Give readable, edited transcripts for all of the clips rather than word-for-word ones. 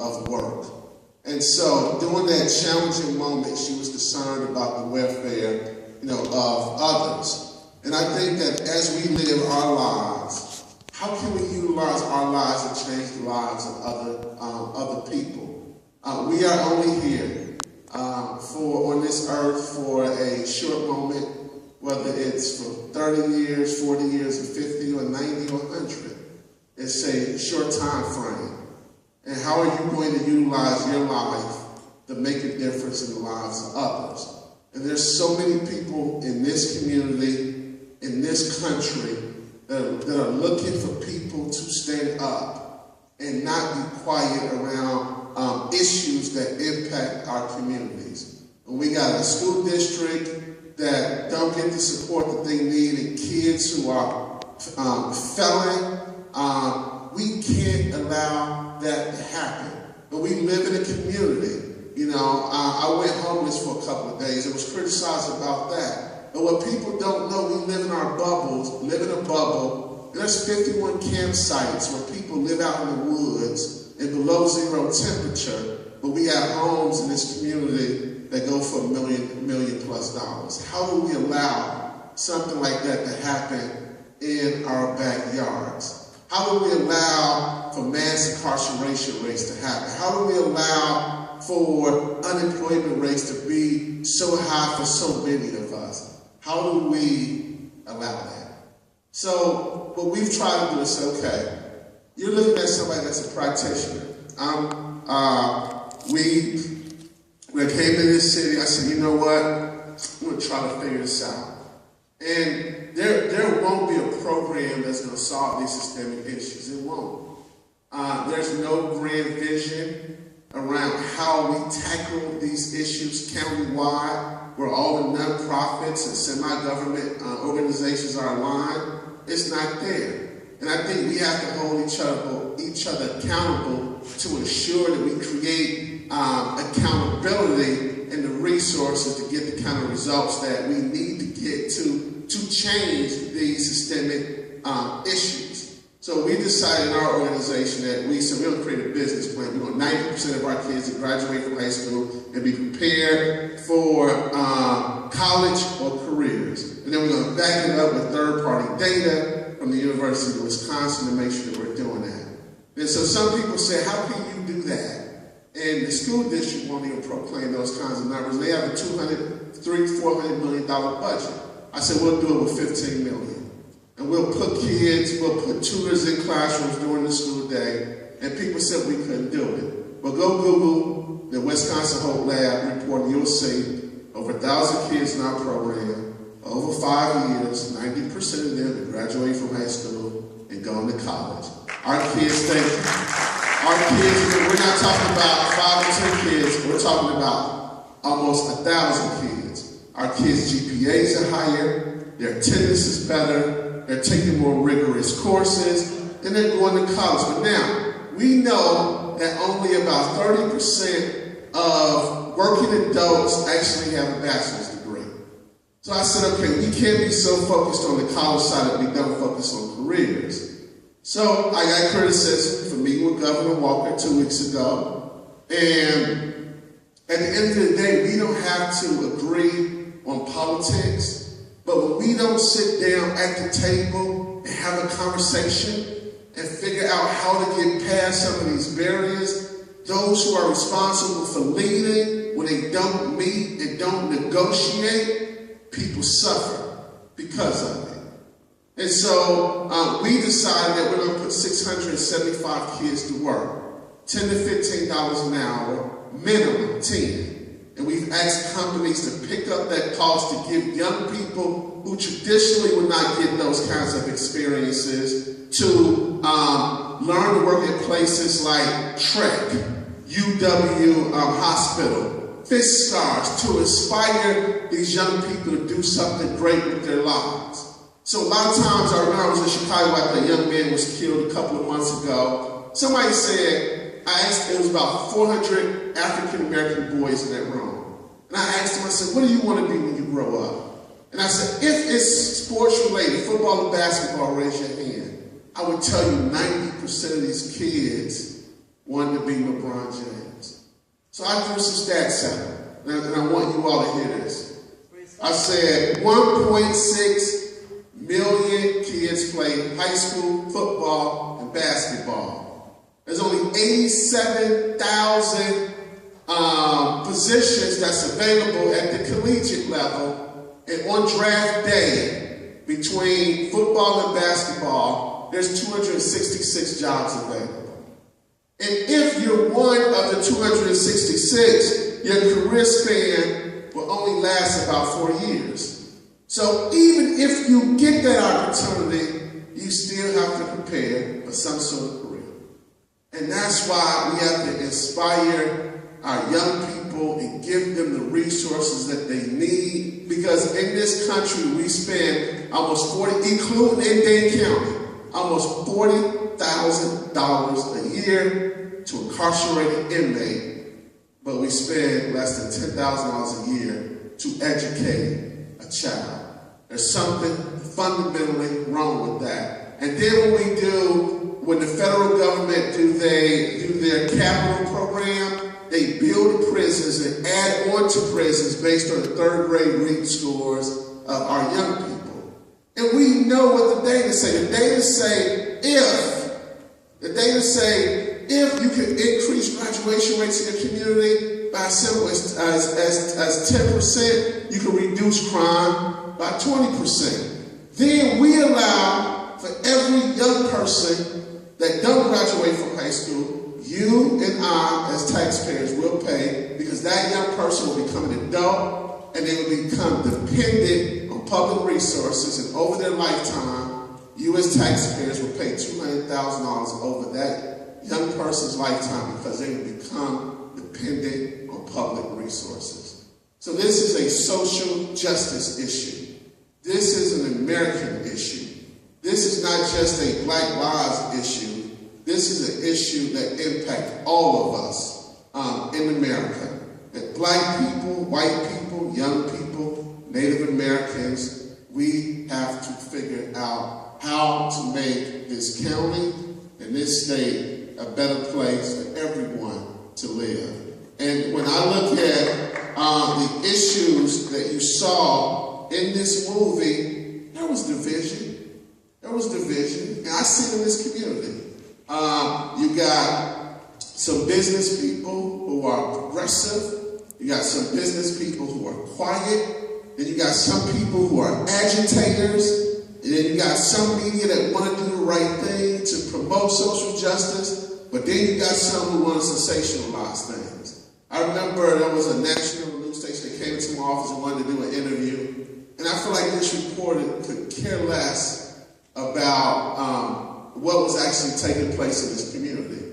of work. And so during that challenging moment, she was concerned about the welfare, of others. And I think that as we live our lives, how can we utilize our lives to change the lives of other people? We are only here on this earth for a short moment, whether it's for 30 years, 40 years, or 50, or 90, or 100. It's a short time frame. And how are you going to utilize your life to make a difference in the lives of others? And there's so many people in this community, in this country, that are looking for people to stand up and not be quiet around issues that impact our communities. And we got a school district that don't get the support that they need, and kids who are failing. We can't allow that to happen. But we live in a community. I went homeless for a couple of days. It was criticized about that. But what people don't know, we live in our bubbles, live in a bubble. There's 51 campsites where people live out in the woods in below zero temperature, but we have homes in this community that go for $1 million plus. How do we allow something like that to happen in our backyards? How do we allow for mass incarceration rates to happen? How do we allow for unemployment rates to be so high for so many of us? How do we allow that? So what we've tried to do is say, okay, you're looking at somebody that's a practitioner. When I came to this city, I said, you know what? I'm going to try to figure this out. And there won't be a program that's going to solve these systemic issues. It won't. There's no grand vision around how we tackle these issues countywide, where all the nonprofits and semi-government organizations are aligned. It's not there. And I think we have to hold each other accountable to ensure that we create accountability and the resources to get the kind of results that we need to get to change these systemic issues. So we decided in our organization that we're going to create a business plan. We want 90% of our kids to graduate from high school and be prepared for college or careers. And then we're going to back it up with third-party data from the University of Wisconsin to make sure that we're doing that. And so some people say, how can you do that? And the school district won't even proclaim those kinds of numbers. They have a $400 million budget. I said, we'll do it with $15 million. And we'll put tutors in classrooms during the school day. And people said we couldn't do it. But go Google the Wisconsin Hope Lab report, and you'll see over 1,000 kids in our program. Over 5 years, 90% of them graduate from high school and go into college. Our kids, we're not talking about 5 or 10 kids, we're talking about almost 1,000 kids. Our kids' GPAs are higher, their attendance is better, they're taking more rigorous courses, and they're going to college. But now, we know that only about 30% of working adults actually have a bachelor's degree. So I said, okay, we can't be so focused on the college side that we don't focus on careers. So I got criticism for meeting with Governor Walker 2 weeks ago. And at the end of the day, we don't have to agree on politics. But when we don't sit down at the table and have a conversation and figure out how to get past some of these barriers, those who are responsible for leading, when they don't meet and don't negotiate, people suffer because of it. And so we decided that we're going to put 675 kids to work, $10 to $15 an hour, minimum 10. And we've asked companies to pick up that cost to give young people who traditionally would not get those kinds of experiences to learn to work at places like Trek, UW Hospital, Fish Scars, to inspire these young people to do something great with their lives. So a lot of times, I remember I was in Chicago after a young man was killed a couple of months ago. Somebody said, it was about 400 African-American boys in that room. And I asked them, I said, what do you want to be when you grow up? And I said, if it's sports related, football or basketball, raise your hand. I would tell you 90% of these kids wanted to be LeBron James. So I threw some stats out, and I want you all to hear this. I said 1.6 million kids play high school football and basketball. There's only 87,000 positions that's available at the collegiate level. And on draft day, between football and basketball, there's 266 jobs available. And if you're one of the 266, your career span will only last about 4 years. So even if you get that opportunity, you still have to prepare for some sort of career. And that's why we have to inspire our young people and give them the resources that they need. Because in this country, we spend almost including in Dane County, almost $40,000 a year to incarcerate an inmate, but we spend less than $10,000 a year to educate a child. There's something fundamentally wrong with that. And then when the federal government do their capital program, they build prisons and add on to prisons based on the third grade reading scores of our young people. And we know what the data say. The data say if you can increase graduation rates in your community by as simple as 10%, you can reduce crime by 20%. Then we allow for every young person that don't graduate from high school, you and I, as taxpayers, will pay because that young person will become an adult and they will become dependent on public resources. And over their lifetime, you as taxpayers will pay $200,000 over that young person's lifetime because they will become dependent on public resources. So this is a social justice issue. This is an American issue. This is not just a Black Lives issue. This is an issue that impacts all of us in America. That Black people, white people, young people, Native Americans, we have to figure out how to make this county and this state a better place for everyone to live. And when I look at the issues that you saw in this movie, there was division. There was division, and I see it in this community. You got some business people who are progressive. You got some business people who are quiet. Then you got some people who are agitators. And then you got some media that want to do the right thing to promote social justice. But then you got some who want to sensationalize things. I remember there was a national news station that came into my office and wanted to do an interview. And I feel like this reporter could care less about what was actually taking place in this community.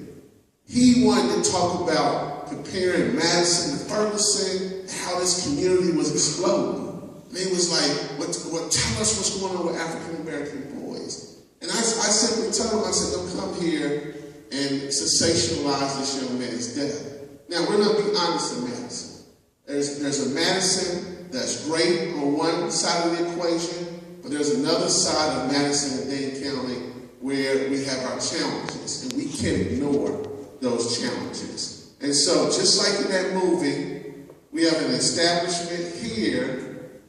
He wanted to talk about comparing Madison to Ferguson and how this community was exploding. And he was like, well, tell us what's going on with African American boys. And I simply told him, I said, don't come here and sensationalize this young man's death. Now, we're going to be honest in Madison. There's a Madison that's great on one side of the equation, but there's another side of Madison and Dane County where we have our challenges, and we can't ignore those challenges. And so, just like in that movie, we have an establishment here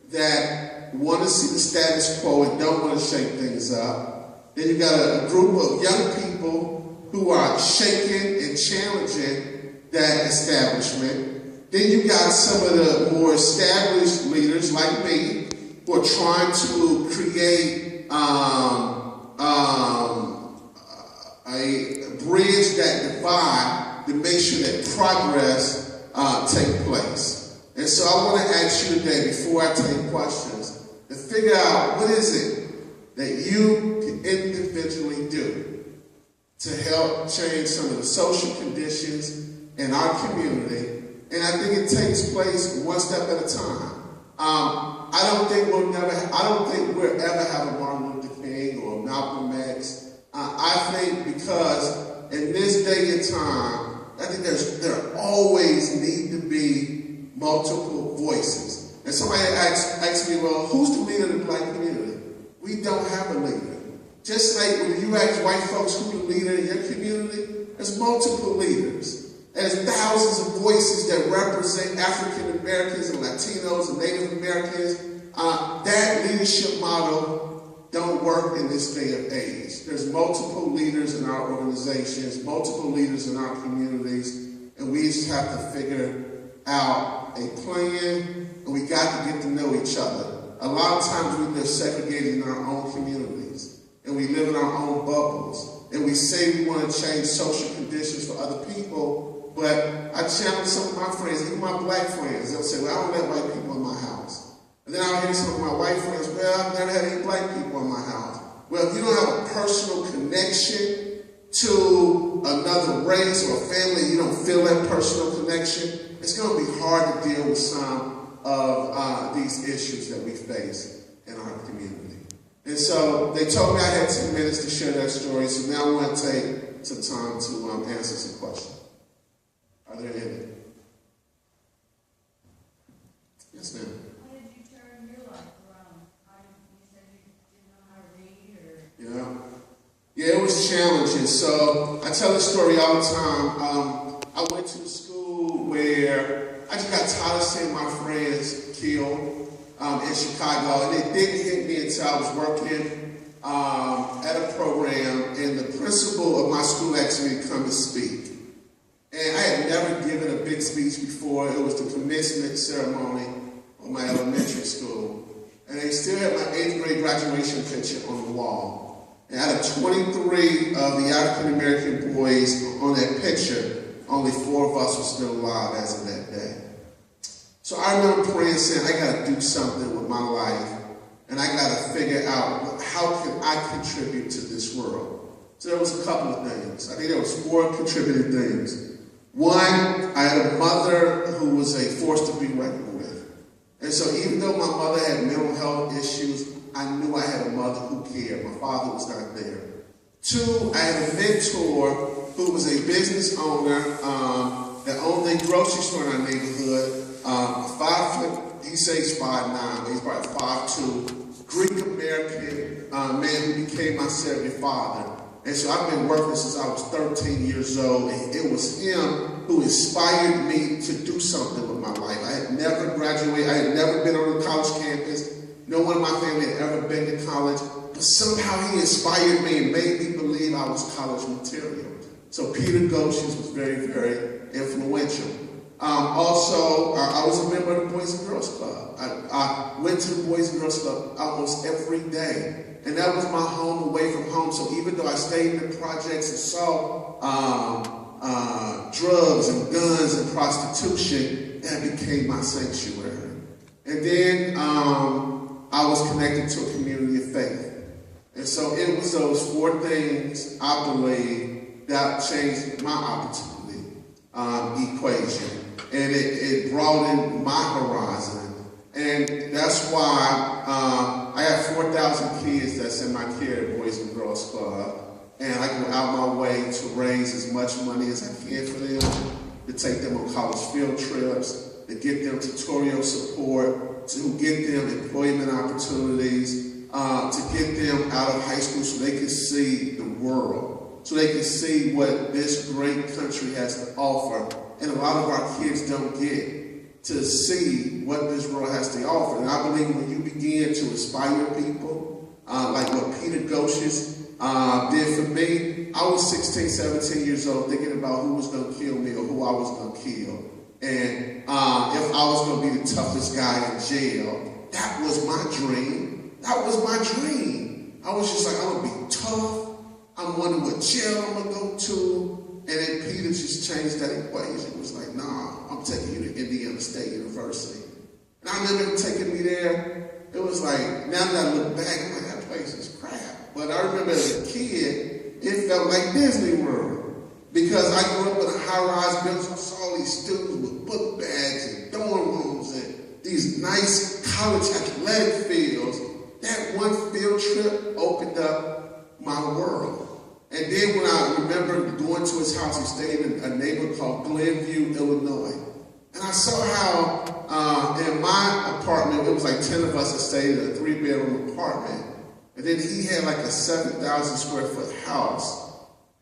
that want to see the status quo and don't want to shake things up. Then you got a group of young people who are shaking and challenging that establishment. Then you got some of the more established leaders like me who are trying to create a bridge that divide to make sure that progress take place. And so I want to ask you today, before I take questions, to figure out what is it that you can individually do to help change some of the social conditions in our community. And I think it takes place one step at a time. I don't think we'll ever have a Martin Luther King or Malcolm X. I think because in this day and time, I think there always need to be multiple voices. And somebody asks me, well, who's the leader of the Black community? We don't have a leader. Just like when you ask white folks who's the leader in your community, there's multiple leaders. There's thousands of voices that represent African Americans and Latinos and Native Americans. That leadership model don't work in this day and age. There's multiple leaders in our organizations, multiple leaders in our communities, and we just have to figure out a plan, and we got to get to know each other. A lot of times we live segregated in our own communities, and we live in our own bubbles, and we say we want to change social conditions for other people, but I challenge some of my friends, even my black friends. They'll say, well, I don't let white people in my house. And then I'll hear some of my white friends, well, I've never had any black people in my house. Well, if you don't have a personal connection to another race or a family, you don't feel that personal connection, it's going to be hard to deal with some of these issues that we face in our community. And so they told me I had 10 minutes to share that story, so now I want to take some time to answer some questions. Are there any? Yes, ma'am. How did you turn your life around? You said you didn't know how to read or... Yeah, it was challenging. So I tell this story all the time. I went to a school where I just got tired of seeing my friends killed in Chicago, and it didn't hit me until I was working at a program, and the principal of my school asked me to come and speak. And I had never given a big speech before. It was the commencement ceremony of my elementary school. And they still had my 8th grade graduation picture on the wall. And out of 23 of the African American boys on that picture, only 4 of us were still alive as of that day. So I remember praying, saying, I got to do something with my life, and I got to figure out how can I contribute to this world. So there was a couple of things. I think there was 4 contributing things. One, I had a mother who was a force to be reckoned with. And so even though my mother had mental health issues, I knew I had a mother who cared. My father was not there. 2, I had a mentor who was a business owner that owned a grocery store in our neighborhood. 5 foot, he says 5'9", but he's probably 5'2", Greek-American man who became my surrogate father. And so I've been working since I was 13 years old, and it was him who inspired me to do something with my life. I had never graduated. I had never been on a college campus. No one in my family had ever been to college. But somehow he inspired me and made me believe I was college material. So Peter Goshen was very, very influential. Also, I was a member of the Boys and Girls Club. I went to the Boys and Girls Club almost every day. And that was my home away from home. So even though I stayed in the projects and saw drugs and guns and prostitution, that became my sanctuary. And then I was connected to a community of faith. And so it was those 4 things, I believe, that changed my opportunity equation. And it broadened my horizon. And that's why I have 4,000 kids that's in my care at Boys and Girls Club. And I go out my way to raise as much money as I can for them, to take them on college field trips, to get them tutorial support, to get them employment opportunities, to get them out of high school so they can see the world, so they can see what this great country has to offer. And a lot of our kids don't get to see what this world has to offer. And I believe when you begin to inspire people, like what Peter Goshen did for me, I was 16, 17 years old thinking about who was going to kill me or who I was going to kill. And if I was going to be the toughest guy in jail, that was my dream. That was my dream. I was just like, I'm going to be tough. I'm wondering what jail I'm going to go to. And then Peter just changed that equation. It was like, nah, I'm taking you to Indiana State University. And I remember him taking me there. It was like, now that I look back, I'm like, that place is crap. But I remember as a kid, it felt like Disney World. Because I grew up in a high-rise building, I saw all these students with book bags and dorm rooms and these nice college athletic fields. That one field trip opened up my world. And then when I remember going to his house, he stayed in a neighborhood called Glenview, Illinois. And I saw how in my apartment, it was like 10 of us that stayed in a 3-bedroom apartment. And then he had like a 7,000 square foot house.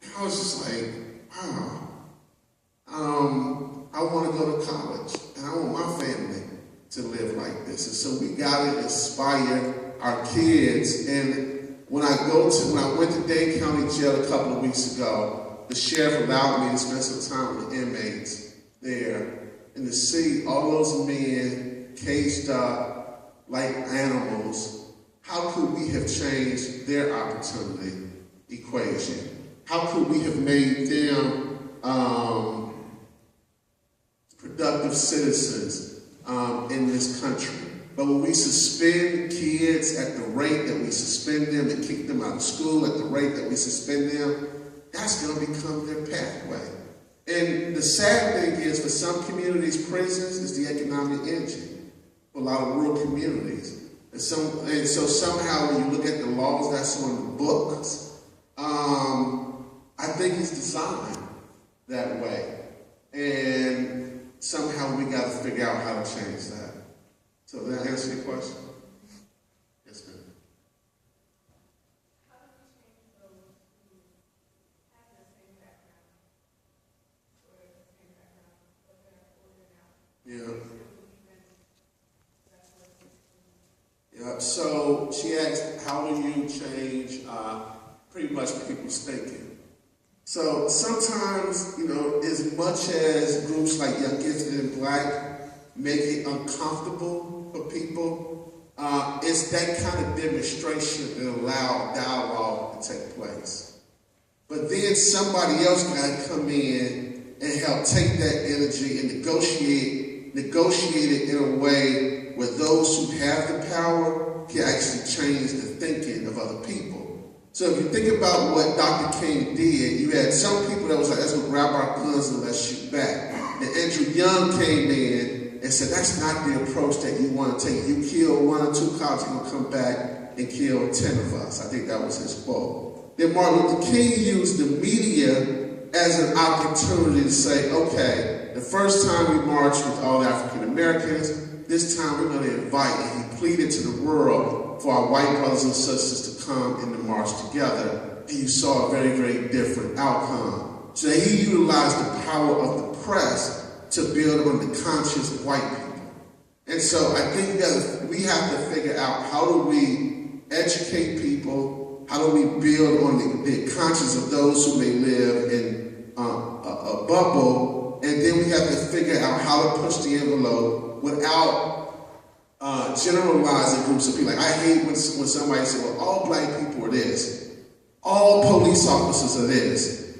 And I was just like, wow, I want to go to college, and I want my family to live like this. And so we got to inspire our kids. And when I went to Dade County Jail a couple of weeks ago, the sheriff allowed me to spend some time with the inmates there, and to see all those men caged up like animals. How could we have changed their opportunity equation? How could we have made them productive citizens in this country? But when we suspend kids at the rate that we suspend them and kick them out of school at the rate that we suspend them, that's going to become their pathway. And the sad thing is, for some communities, prisons is the economic engine for a lot of rural communities. And so somehow when you look at the laws that's on the books, I think it's designed that way. And somehow we got to figure out how to change that. So did I answer your question? Yes, ma'am. How do we change those who have the same background, or the same background, but they're older now? Yeah. Still believe in that's what it's. Yeah. So she asked, how do you change pretty much people's thinking? So sometimes, as much as groups like Young Gifted and Black make it uncomfortable for people, it's that kind of demonstration that allows dialogue to take place. But then somebody else got to come in and help take that energy and negotiate it in a way where those who have the power can actually change the thinking of other people. So if you think about what Dr. King did, you had some people that was like, let's go grab our guns and let's shoot back. And Andrew Young came in and said, that's not the approach that you want to take. You kill 1 or 2 cops, you're going to come back and kill 10 of us. I think that was his quote. Then Martin Luther King used the media as an opportunity to say, okay, the first time we marched with all African Americans, this time we're going to invite, and he pleaded to the world for our white brothers and sisters to come and to march together. And you saw a very, very different outcome. So he utilized the power of the press to build on the conscience of white people. And so I think that we have to figure out, how do we educate people? How do we build on the conscience of those who may live in a bubble? And then we have to figure out how to push the envelope without generalizing groups of people. Like, I hate when somebody says, well, all black people are this, all police officers are this,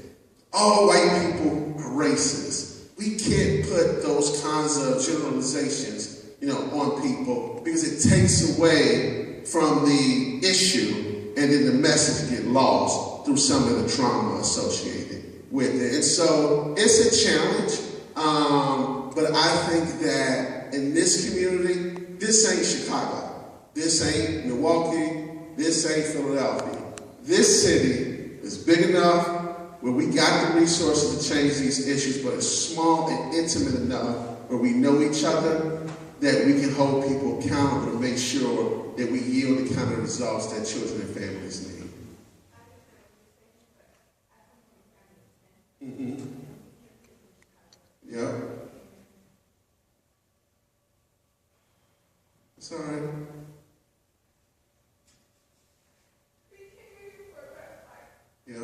all white people are racist. We can't put those kinds of generalizations, on people, because it takes away from the issue, and then the message gets lost through some of the trauma associated with it. And so it's a challenge, but I think that in this community, this ain't Chicago, this ain't Milwaukee, this ain't Philadelphia. This city is big enough where we got the resources to change these issues, but it's small and intimate enough where we know each other, that we can hold people accountable to make sure that we yield the kind of results that children and families need. Mm-hmm. Yeah. It's all right. Yeah.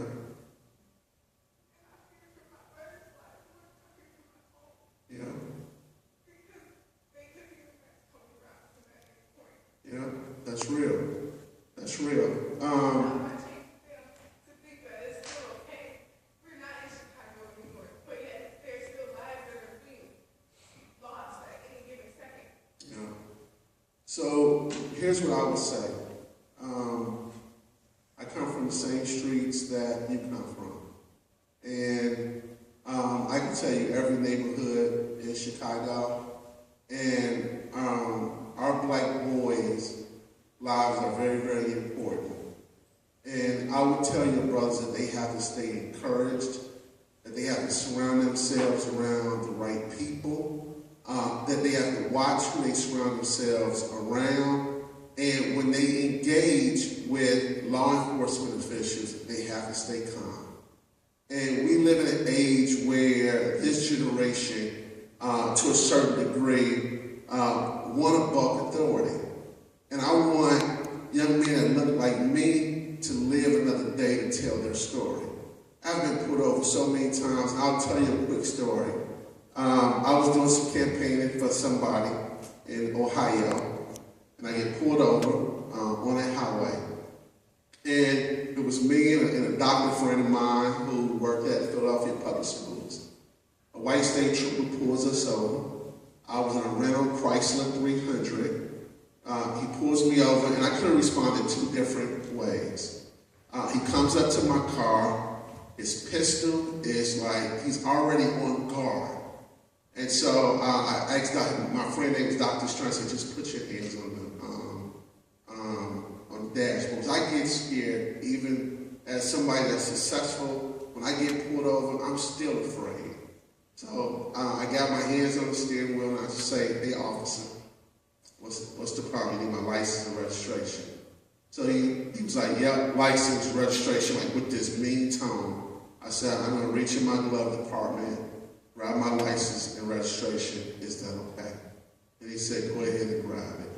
Yeah. Yeah. That's real. That's real. So here's what I would say. I come from the same streets that you come from. And I can tell you every neighborhood in Chicago, and our black boys' lives are very, very important. And I would tell your brothers that they have to stay encouraged, that they have to surround themselves around the right people, that they have to watch who they surround themselves around, and when they engage with law enforcement officials, they have to stay calm. And we live in an age where this generation, to a certain degree, want to buck authority. And I want young men that look like me to live another day to tell their story. I've been pulled over so many times. I'll tell you a quick story. I was doing some campaigning for somebody in Ohio, and I get pulled over on that highway. And it was me and a doctor friend of mine who worked at Philadelphia Public Schools. A white state trooper pulls us over. I was in a rental Chrysler 300. He pulls me over, and I could have responded two different ways. He comes up to my car. His pistol is like, he's already on guard. And so I asked my friend named Dr. Strong, said, just put your hands on the dashboard. Because I get scared, even as somebody that's successful, when I get pulled over, I'm still afraid. So I got my hands on the steering wheel, and I just say, hey, officer, what's the problem? You need my license and registration. So he was like, yep, license, registration, like with this mean tone. I said, I'm going to reach in my glove compartment, grab my license and registration. Is that okay? And he said, go ahead and grab it.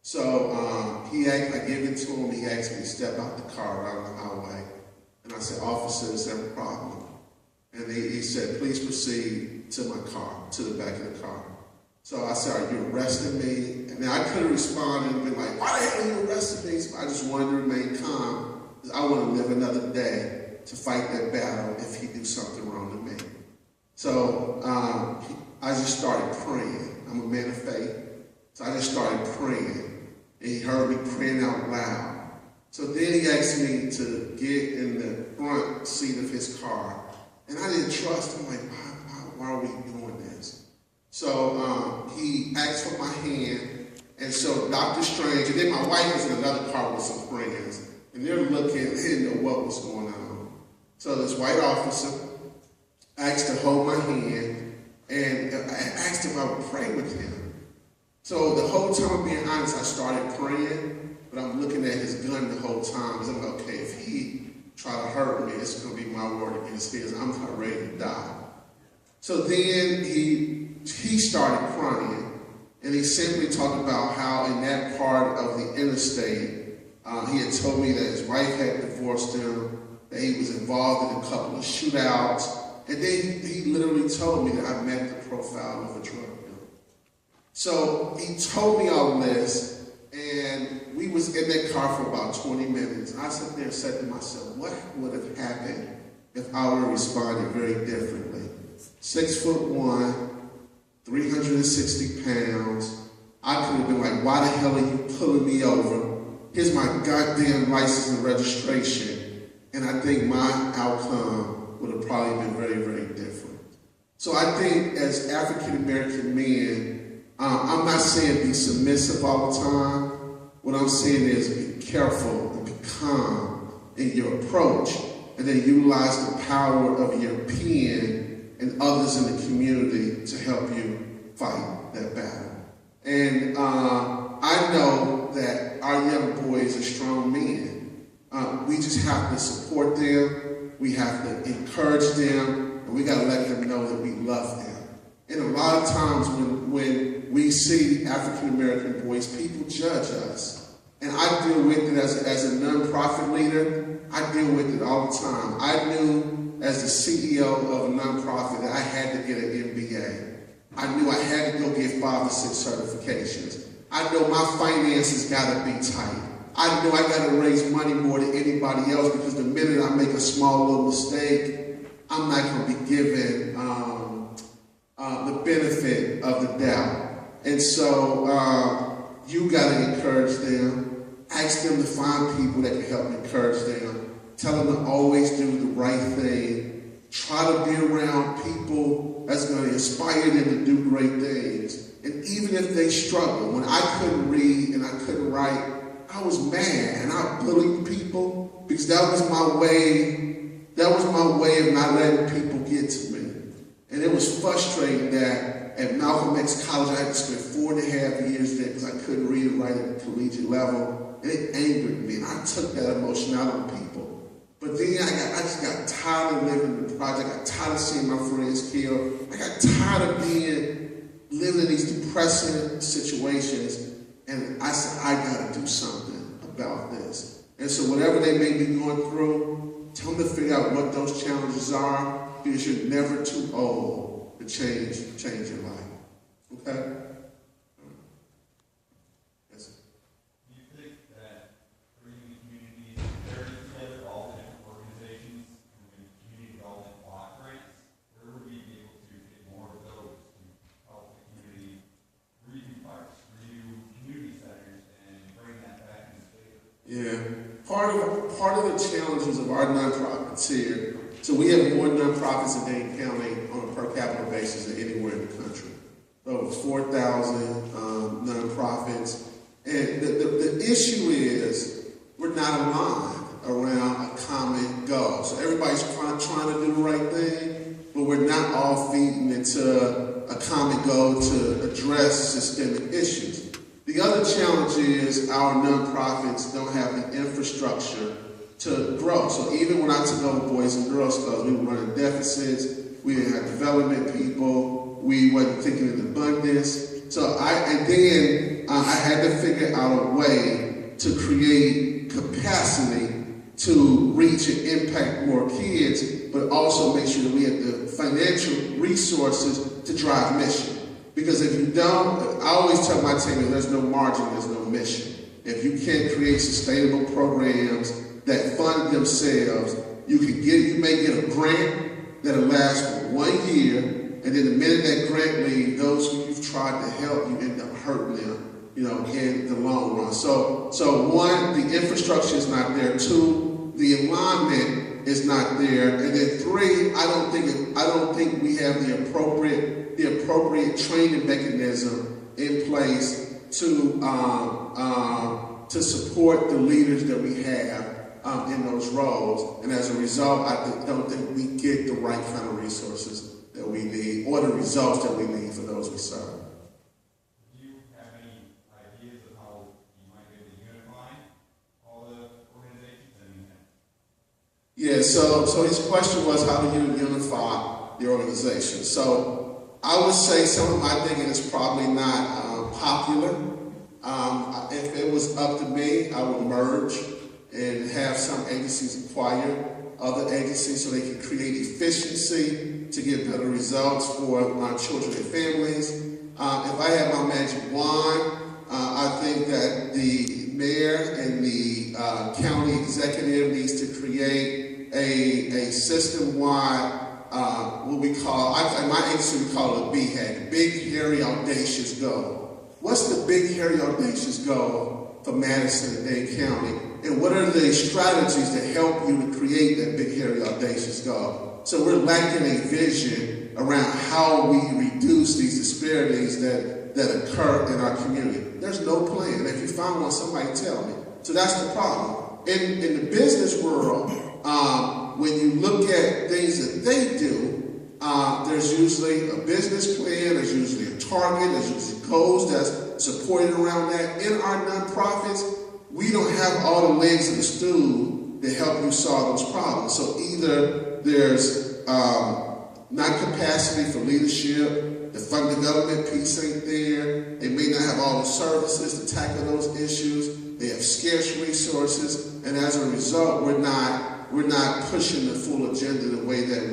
So I give it to him. He asked me to step out the car out on the highway. And I said, officer, is there a problem? And he said, please proceed to my car, to the back of the car. So I said, are you arresting me? And then I could have responded and been like, why the hell are you arresting me? So I just wanted to remain calm, because I want to live another day to fight that battle if he do something wrong to me. So I just started praying. I'm a man of faith. So I just started praying. And he heard me praying out loud. So then he asked me to get in the front seat of his car. And I didn't trust him. Like, why are we doing this? So he asked for my hand. And so Dr. Strange, and then my wife was in another car with some friends. And they're looking, they didn't know what was going on. So this white officer asked to hold my hand, and I asked if I would pray with him. So the whole time, I'm being honest, I started praying, but I'm looking at his gun the whole time, because I'm like, okay, if he try to hurt me, it's going to be my word against his. I'm not ready to die. So then he started crying, and he simply talked about how in that part of the interstate, he had told me that his wife had divorced him, that he was involved in a couple of shootouts, and then he literally told me that I met the profile of a drug dealer. So he told me all this, and we was in that car for about 20 minutes. And I sat there and said to myself, what would have happened if I would have responded very differently? 6'1", 360 pounds. I could have been like, why the hell are you pulling me over? Here's my goddamn license and registration. And I think my outcome would have probably been very, very different. So I think as African-American men, I'm not saying be submissive all the time. What I'm saying is be careful and be calm in your approach, and then utilize the power of your pen and others in the community to help you fight that battle. And I know that our young boys are strong men. We just have to support them. We have to encourage them, and we got to let them know that we love them. And a lot of times when we see African-American boys, people judge us. And I deal with it as a nonprofit leader. I deal with it all the time. I knew as the CEO of a nonprofit that I had to get an MBA. I knew I had to go get 5 or 6 certifications. I know my finances got to be tight. I know I got to raise money more than anybody else, because the minute I make a small little mistake, I'm not going to be given the benefit of the doubt. And so you got to encourage them. Ask them to find people that can help encourage them. Tell them to always do the right thing. Try to be around people that's going to inspire them to do great things. And even if they struggle, when I couldn't read and I couldn't write, I was mad and I bullied people, because that was my way of not letting people get to me. And it was frustrating that at Malcolm X College I had to spend 4.5 years there because I couldn't read and write at the collegiate level. And it angered me, and I took that emotion out on people. But then I just got tired of living in the project. I got tired of seeing my friends killed. I got tired of living in these depressing situations. And I said, I got to do something about this. And so whatever they may be going through, tell them to figure out what those challenges are, because you're never too old to change your life. Okay? Yes. Do you think that bringing communities very together, all the different organizations, and community development block grants, where would we be able to get more of those to help the community redo parks, redo community centers, and bring that back into the state? Yeah. Part of the challenges of our nonprofits here, so we have more nonprofits in Dane County on a per capita basis than anywhere in the country. Over 4,000 nonprofits. And the issue is we're not aligned around a common goal. So everybody's trying to do the right thing, but we're not all feeding into a common goal to address systemic issues. The other challenge is our nonprofits don't have the infrastructure to grow. So even when I took over Boys and Girls Clubs, we were running deficits, we didn't have development people, we wasn't thinking in abundance. So I had to figure out a way to create capacity to reach and impact more kids, but also make sure that we have the financial resources to drive mission. Because if you don't, I always tell my team, if there's no margin, there's no mission. If you can't create sustainable programs that fund themselves, you may get a grant that'll last for 1 year, and then the minute that grant leaves, those who you've tried to help, you end up hurting them, in the long run. So one, the infrastructure is not there. Two, the alignment is not there. And then three, I don't think we have the appropriate training mechanism in place to support the leaders that we have in those roles. And as a result, I don't think we get the right kind of resources that we need or the results that we need for those we serve. Do you have any ideas of how you might be able to unify all the organizations? Yeah, so his question was, how do you unify the organization? So I would say some of my thinking is probably not popular. If it was up to me, I would merge and have some agencies acquire other agencies so they can create efficiency to get better results for my children and families. If I had my magic wand, I think that the mayor and the county executive needs to create a system-wide, what we call, in my agency we call it a BHAG, Big Hairy Audacious Goal. What's the big, hairy, audacious goal for Madison and Dane County? And what are the strategies that help you to create that big, hairy, audacious goal? So we're lacking a vision around how we reduce these disparities that occur in our community. There's no plan. If you find one, somebody tell me. So that's the problem. In the business world, when you look at things that they do, there's usually a business plan, there's usually a target, there's usually goals that's supported around that. In our nonprofits, we don't have all the legs of the stool to help you solve those problems. So either there's not capacity for leadership, the funding government piece ain't there, they may not have all the services to tackle those issues, they have scarce resources, and as a result, we're not pushing the full agenda the way that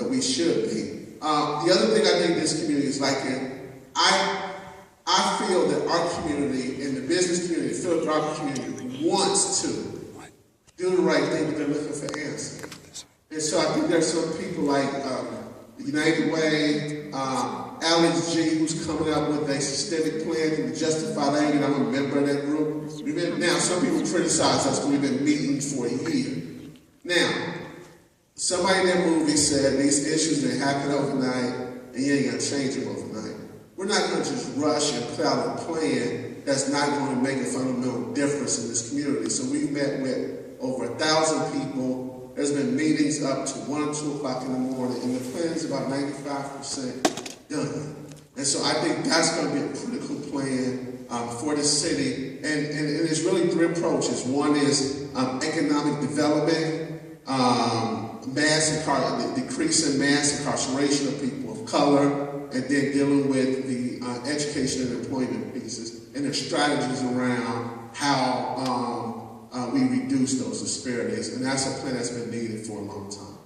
we should be. The other thing I think this community is lacking, I feel that our community and the business community, the philanthropic community wants to do the right thing, but they're looking for answers. And so I think there's some people like United Way, Alex G, who's coming up with a systemic plan to justify that, and I'm a member of that group. Now, some people criticize us, but we've been meeting for a year. Now, somebody in that movie said these issues that happen overnight, and you ain't gonna change them overnight. We're not gonna just rush and put out a plan that's not going to make a fundamental difference in this community. So we've met with over 1,000 people. There's been meetings up to 1 or 2 o'clock in the morning, and the plan is about 95% done. And so I think that's going to be a critical plan for the city. And there's really 3 approaches. One is economic development. decreasing mass incarceration of people of color, and then dealing with the education and employment pieces and their strategies around how we reduce those disparities. And that's a plan that's been needed for a long time.